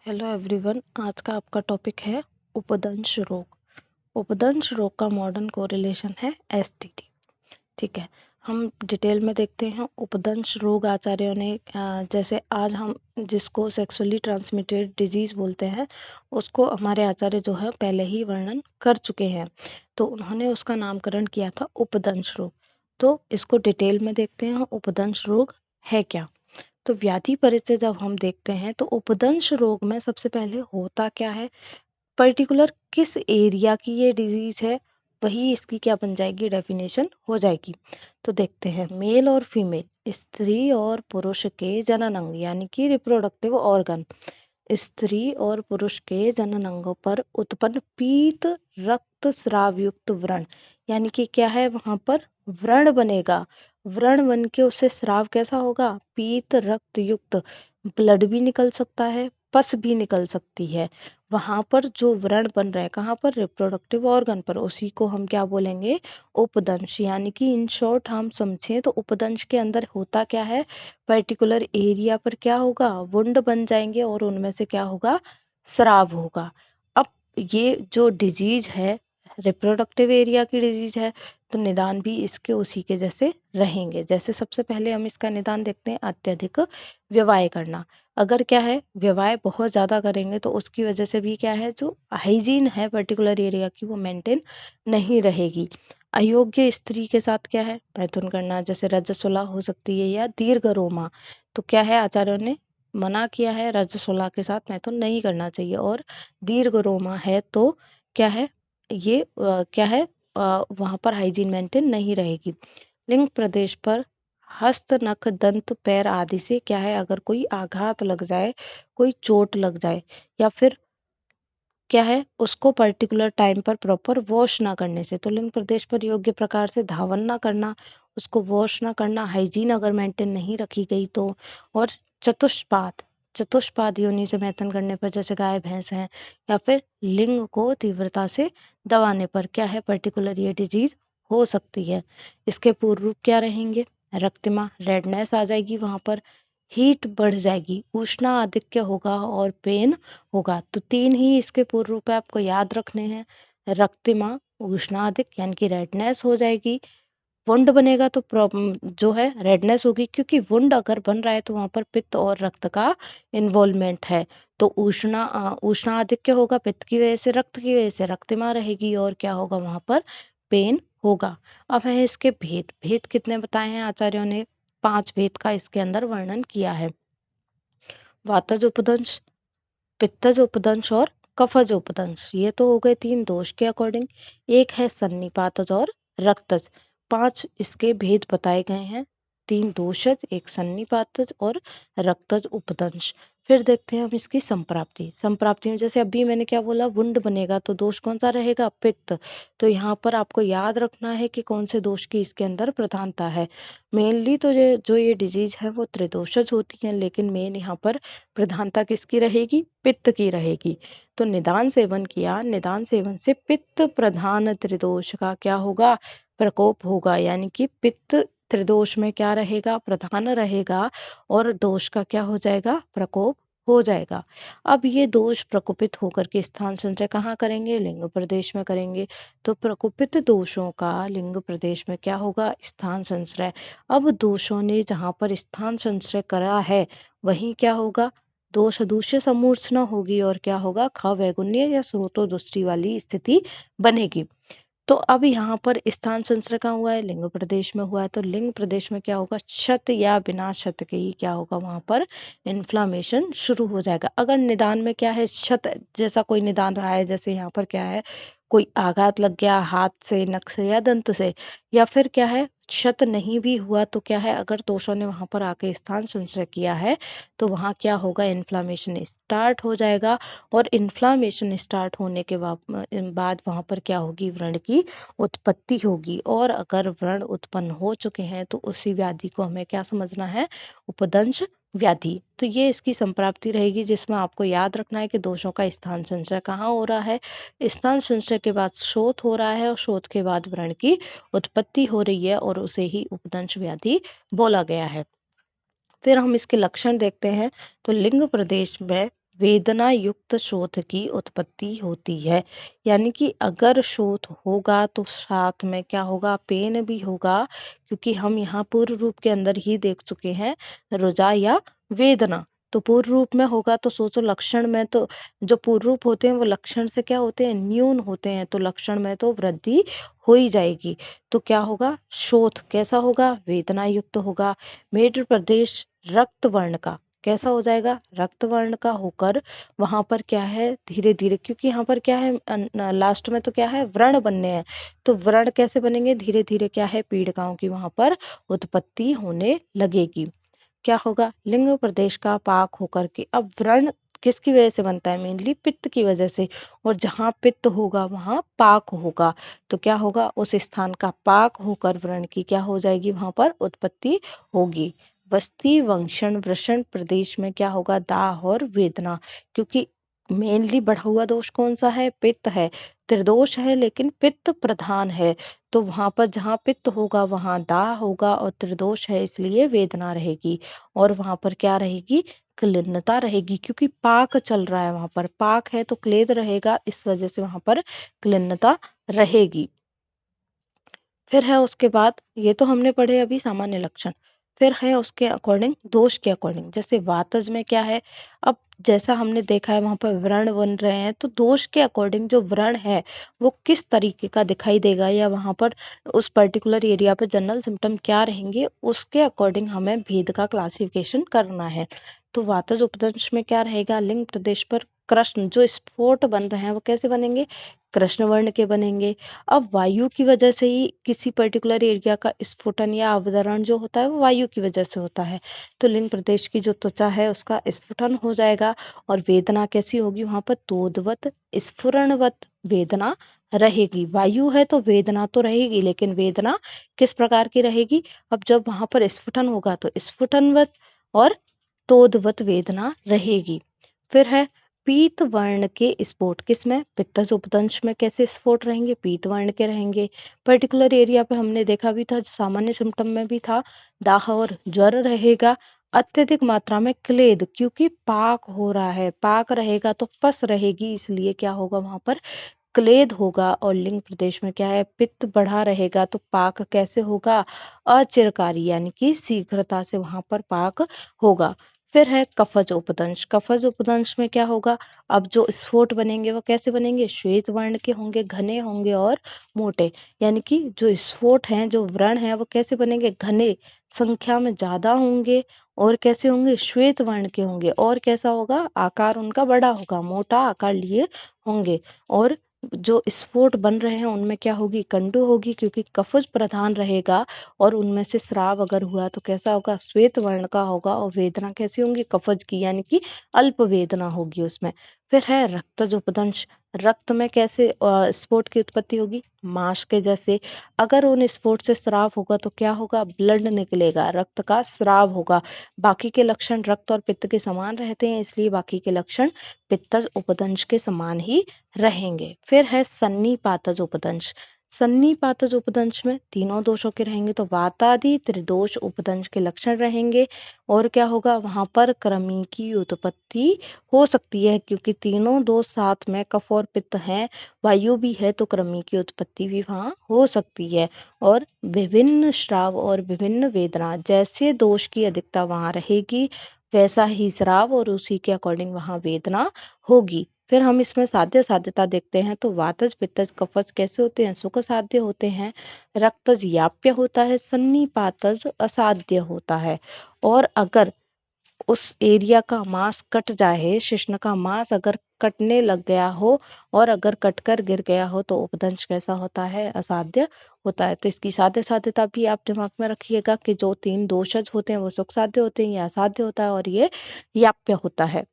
Hello everyone. आज का आपका टॉपिक है उपदंश रोग। उपदंश रोग का मॉडर्न कोरिलेशन है एसटीडी। ठीक है, हम डिटेल में देखते हैं। उपदंश रोग आचार्यों ने जैसे आज हम जिसको सेक्सुअली ट्रांसमिटेड डिजीज बोलते हैं उसको हमारे आचार्य जो है पहले ही वर्णन कर चुके हैं। तो उन्होंने उसका नामकरण किया था उपदंश रोग। तो इसको डिटेल में देखते हैं उपदंश रोग है क्या। तो व्याधि परिचय जब हम देखते हैं तो उपदंश रोग में सबसे पहले होता क्या है, पर्टिकुलर किस एरिया की ये डिजीज है, वही इसकी क्या बन जाएगी, डेफिनेशन हो जाएगी। तो देखते हैं, मेल और फीमेल, स्त्री और पुरुष के जनन अंग यानी कि रिप्रोडक्टिव ऑर्गन, स्त्री और पुरुष के जनन अंगों पर उत्पन्न पीत रक्त स्राव युक्त व्रण, यानी कि क्या है, वहां पर व्रण बनेगा। व्रण बन के उससे स्राव कैसा होगा, पीत रक्त युक्त। ब्लड भी निकल सकता है, पस भी निकल सकती है। वहां पर जो व्रण बन रहा है कहाँ पर, रिप्रोडक्टिव ऑर्गन पर, उसी को हम क्या बोलेंगे, उपदंश। यानी कि इन शॉर्ट हम समझें तो उपदंश के अंदर होता क्या है, पर्टिकुलर एरिया पर क्या होगा, वुंड बन जाएंगे और उनमें से क्या होगा, स्राव होगा। अब ये जो डिजीज है रिप्रोडक्टिव एरिया की डिजीज है, तो निदान भी इसके उसी के जैसे रहेंगे। जैसे सबसे पहले हम इसका निदान देखते हैं, अत्यधिक व्यवाय करना। अगर क्या है, व्यवाय बहुत ज़्यादा करेंगे तो उसकी वजह से भी क्या है, जो हाइजीन है पर्टिकुलर एरिया की वो मेंटेन नहीं रहेगी। अयोग्य स्त्री के साथ क्या है, मैथुन करना, जैसे रजस्वला हो सकती है या दीर्घ रोमा। तो क्या है, आचार्यों ने मना किया है, रजस्वला के साथ मैथुन नहीं करना चाहिए। और दीर्घ रोमा है तो क्या है, ये क्या है, वहाँ पर हाइजीन मेंटेन नहीं रहेगी। लिंग प्रदेश पर हस्त नख दंत पैर आदि से क्या है, अगर कोई आघात लग जाए, कोई चोट लग जाए, या फिर क्या है, उसको पर्टिकुलर टाइम पर प्रॉपर वॉश ना करने से, तो लिंग प्रदेश पर योग्य प्रकार से धावन ना करना, उसको वॉश ना करना, हाइजीन अगर मेंटेन नहीं रखी गई तो। और चतुष्पाद, चतुष्पाद योनि से मैथुन करने पर, जैसे गाय भैंस हैं, या फिर लिंग को तीव्रता से दबाने पर क्या है, पर्टिकुलर ये डिजीज हो सकती है। इसके पूर्व रूप क्या रहेंगे, रक्तिमा, रेडनेस आ जाएगी, वहां पर हीट बढ़ जाएगी, उष्णाधिक्य होगा और पेन होगा। तो तीन ही इसके पूर्ण रूप है, आपको याद रखने हैं। रक्तिमा, उष्णाधिक यानी कि रेडनेस हो जाएगी, वुंड बनेगा तो प्रॉब्लम जो है रेडनेस होगी, क्योंकि वुंड अगर बन रहा है तो वहां पर पित्त और रक्त का इन्वॉल्वमेंट है। तो उष्णाधिक्य होगा, पित्त की वजह से, रक्त की वजह से रक्तिमा रहेगी, और क्या होगा, वहां पर पेन होगा। अब है इसके भेद। भेद कितने बताए हैं आचार्यों ने, 5 भेद का इसके अंदर वर्णन किया है। वातज उपदंश, पित्तज उपदंश और कफज उपदंश, ये तो हो गए 3 दोष के अकॉर्डिंग। एक है सन्निपातज और रक्तज। 5 इसके भेद बताए गए हैं, 3 दोषज, एक सन्निपातज और रक्तज उपदंश। फिर देखते हैं हम इसकी संप्राप्ति। संप्राप्ति में जैसे अभी मैंने क्या बोला, वुंड बनेगा तो दोष कौन सा रहेगा, पित्त। तो यहाँ पर आपको याद रखना है कि कौन से दोष की इसके अंदर प्रधानता है। मेनली तो ये जो ये डिजीज है वो त्रिदोषज होती है, लेकिन मेन यहाँ पर प्रधानता किसकी रहेगी, पित्त की रहेगी। तो निदान सेवन किया, निदान सेवन से पित्त प्रधान त्रिदोष का क्या होगा, प्रकोप होगा। यानी कि पित्त त्रिदोष में क्या रहेगा, प्रधान रहेगा, और दोष का क्या हो जाएगा, प्रकोप हो जाएगा। अब ये दोष प्रकोपित होकर के स्थान संचय कहाँ करेंगे, लिंग प्रदेश में करेंगे। तो प्रकोपित दोषों का लिंग प्रदेश में क्या होगा, स्थान संश्रय। अब दोषों ने जहाँ पर स्थान संश्रय करा है वहीं क्या होगा, दोष दूष्य समूर्छना होगी, और क्या होगा, ख वैगुण्य या स्रोतो दृष्टि वाली स्थिति बनेगी। तो अब यहाँ पर स्थान संश्रय कहाँ हुआ है, लिंग प्रदेश में हुआ है। तो लिंग प्रदेश में क्या होगा, क्षत या बिना क्षत के ही क्या होगा, वहां पर इन्फ्लामेशन शुरू हो जाएगा। अगर निदान में क्या है, क्षत जैसा कोई निदान रहा है, जैसे यहाँ पर क्या है, कोई आघात लग गया हाथ से, नख से या दंत से, या फिर क्या है, क्षत नहीं भी हुआ, तो क्या है, अगर दोषों ने वहां पर आके स्थान संश्रय किया है तो वहां क्या होगा, इन्फ्लामेशन स्टार्ट हो जाएगा। और इन्फ्लामेशन स्टार्ट होने के बाद वहां पर क्या होगी, व्रण की उत्पत्ति होगी। और अगर व्रण उत्पन्न हो चुके हैं तो उसी व्याधि को हमें क्या समझना है, उपदंश व्याधि। तो ये इसकी संप्राप्ति रहेगी, जिसमें आपको याद रखना है कि दोषों का स्थान संचय कहाँ हो रहा है, स्थान संचय के बाद शोथ हो रहा है, और शोथ के बाद व्रण की उत्पत्ति हो रही है, और उसे ही उपदंश व्याधि बोला गया है। फिर हम इसके लक्षण देखते हैं। तो लिंग प्रदेश में वेदना युक्त शोथ की उत्पत्ति होती है। यानी कि अगर शोथ होगा तो साथ में क्या होगा, पेन भी होगा, क्योंकि हम यहाँ पूर्व रूप के अंदर ही देख चुके हैं रुजा या वेदना। तो पूर्व रूप में होगा तो सोचो लक्षण में तो जो पूर्व रूप होते हैं वो लक्षण से क्या होते हैं, न्यून होते हैं, तो लक्षण में तो वृद्धि हो ही जाएगी। तो क्या होगा, शोथ कैसा होगा, वेदना युक्त होगा। मेरु प्रदेश रक्त वर्ण का कैसा हो जाएगा, रक्त वर्ण का होकर वहां पर क्या है, धीरे धीरे, क्योंकि यहाँ पर क्या है लास्ट में तो क्या है, व्रण बनने हैं, तो व्रण कैसे बनेंगे, धीरे धीरे क्या है, पीड़िकाओं की वहां पर उत्पत्ति होने लगेगी। क्या होगा, लिंग प्रदेश का पाक होकर के, अब व्रण किसकी वजह से बनता है, मेनली पित्त की वजह से, और जहाँ पित्त होगा वहां पाक होगा, तो क्या होगा, उस स्थान का पाक होकर व्रण की क्या हो जाएगी, वहां पर उत्पत्ति होगी। बस्ती वंशन वृषण प्रदेश में क्या होगा, दाह और वेदना, क्योंकि मेनली बढ़ा हुआ दोष कौन सा है, पित्त है, त्रिदोष है लेकिन पित्त प्रधान है, तो वहां पर जहाँ पित्त होगा वहां दाह होगा, और त्रिदोष है इसलिए वेदना रहेगी, और वहां पर क्या रहेगी, क्लिन्नता रहेगी, क्योंकि पाक चल रहा है, वहां पर पाक है तो क्लेद रहेगा, इस वजह से वहां पर क्लिन्नता रहेगी। फिर है उसके बाद, ये तो हमने पढ़े अभी सामान्य लक्षण, फिर है उसके अकॉर्डिंग, दोष के अकॉर्डिंग, जैसे वातज में क्या है, अब जैसा हमने देखा है वहां पर व्रण बन रहे हैं, तो दोष के अकॉर्डिंग जो व्रण है वो किस तरीके का दिखाई देगा, या वहां पर उस पर्टिकुलर एरिया पे जनरल सिम्टम क्या रहेंगे, उसके अकॉर्डिंग हमें भेद का क्लासिफिकेशन करना है। तो वातज उपदंश में क्या रहेगा, लिंग प्रदेश पर कृष्ण जो स्फोट बन रहे हैं वो कैसे बनेंगे, कृष्ण वर्ण के बनेंगे। अब वायु की वजह से ही किसी पर्टिकुलर एरिया का स्फुटन या अवतरण जो होता है वो वायु की वजह से होता है, तो लिंग प्रदेश की जो त्वचा है उसका स्फुटन हो जाएगा, और वेदना कैसी होगी, वहां पर तोदवत स्फुरणवत वेदना रहेगी। वायु है तो वेदना तो रहेगी, लेकिन वेदना किस प्रकार की रहेगी, अब जब वहां पर स्फुटन होगा तो स्फुटनवत और तोदवत वेदना रहेगी। फिर है पीत वर्ण के स्फोट, किसमें, पित्तज उपदंश में कैसे स्फोट रहेंगे, पीत वर्ण के रहेंगे। पर्टिकुलर एरिया पे हमने देखा भी था, सामान्य सिम्टम में भी था, दाह और ज्वर रहेगा। अत्यधिक मात्रा में क्लेद, क्योंकि पाक हो रहा है, पाक रहेगा तो पस रहेगी, इसलिए क्या होगा, वहां पर क्लेद होगा। और लिंग प्रदेश में क्या है, पित्त बढ़ा रहेगा, तो पाक कैसे होगा, अचिरकारी, यानी कि शीघ्रता से वहां पर पाक होगा। फिर है कफज उपदंश, कफज उपदंश में क्या होगा, अब जो स्फोट बनेंगे वो कैसे बनेंगे, श्वेत वर्ण के होंगे, घने होंगे और मोटे, यानी कि जो स्फोट हैं, जो व्रण हैं, वो कैसे बनेंगे, घने, संख्या में ज्यादा होंगे, और कैसे होंगे, श्वेत वर्ण के होंगे, और कैसा होगा, आकार उनका बड़ा होगा, मोटा आकार लिए होंगे। और जो स्फोट बन रहे हैं उनमें क्या होगी, कंडु होगी, क्योंकि कफज प्रधान रहेगा, और उनमें से स्राव अगर हुआ तो कैसा होगा, श्वेत वर्ण का होगा, और वेदना कैसी होंगी, कफज की, यानी कि अल्प वेदना होगी उसमें। फिर है रक्तज उपदंश, रक्त में कैसे स्फोट की उत्पत्ति होगी, मांस के जैसे, अगर उन स्फोट से स्राव होगा तो क्या होगा, ब्लड निकलेगा, रक्त का स्राव होगा। बाकी के लक्षण रक्त और पित्त के समान रहते हैं, इसलिए बाकी के लक्षण पित्तज उपदंश के समान ही रहेंगे। फिर है सन्निपातज उपदंश, सन्निपातज उपदंश में तीनों दोषों के रहेंगे, तो वातादि त्रिदोष उपदंश के लक्षण रहेंगे, और क्या होगा, वहां पर कृमि की उत्पत्ति हो सकती है, क्योंकि तीनों दोष साथ में कफ और पित्त हैं, वायु भी है, तो कृमि की उत्पत्ति भी वहां हो सकती है। और विभिन्न श्राव और विभिन्न वेदना, जैसे दोष की अधिकता वहां रहेगी वैसा ही श्राव और उसी के अकॉर्डिंग वहां वेदना होगी। फिर हम इसमें साध्य साध्यता देखते हैं, तो वातज पित्तज कफज कैसे होते हैं, सुख साध्य होते हैं, रक्तज याप्य होता है, सन्निपातज असाध्य होता है। और अगर उस एरिया का मांस कट जाए, शिश्न का मांस अगर कटने लग गया हो और अगर कटकर गिर गया हो तो उपदंश कैसा होता है, असाध्य होता है। तो इसकी साध्य साध्यता भी आप दिमाग में रखिएगा कि जो तीन दोषज होते हैं वो सुख साध्य होते हैं, ये असाध्य होता है और ये याप्य होता है।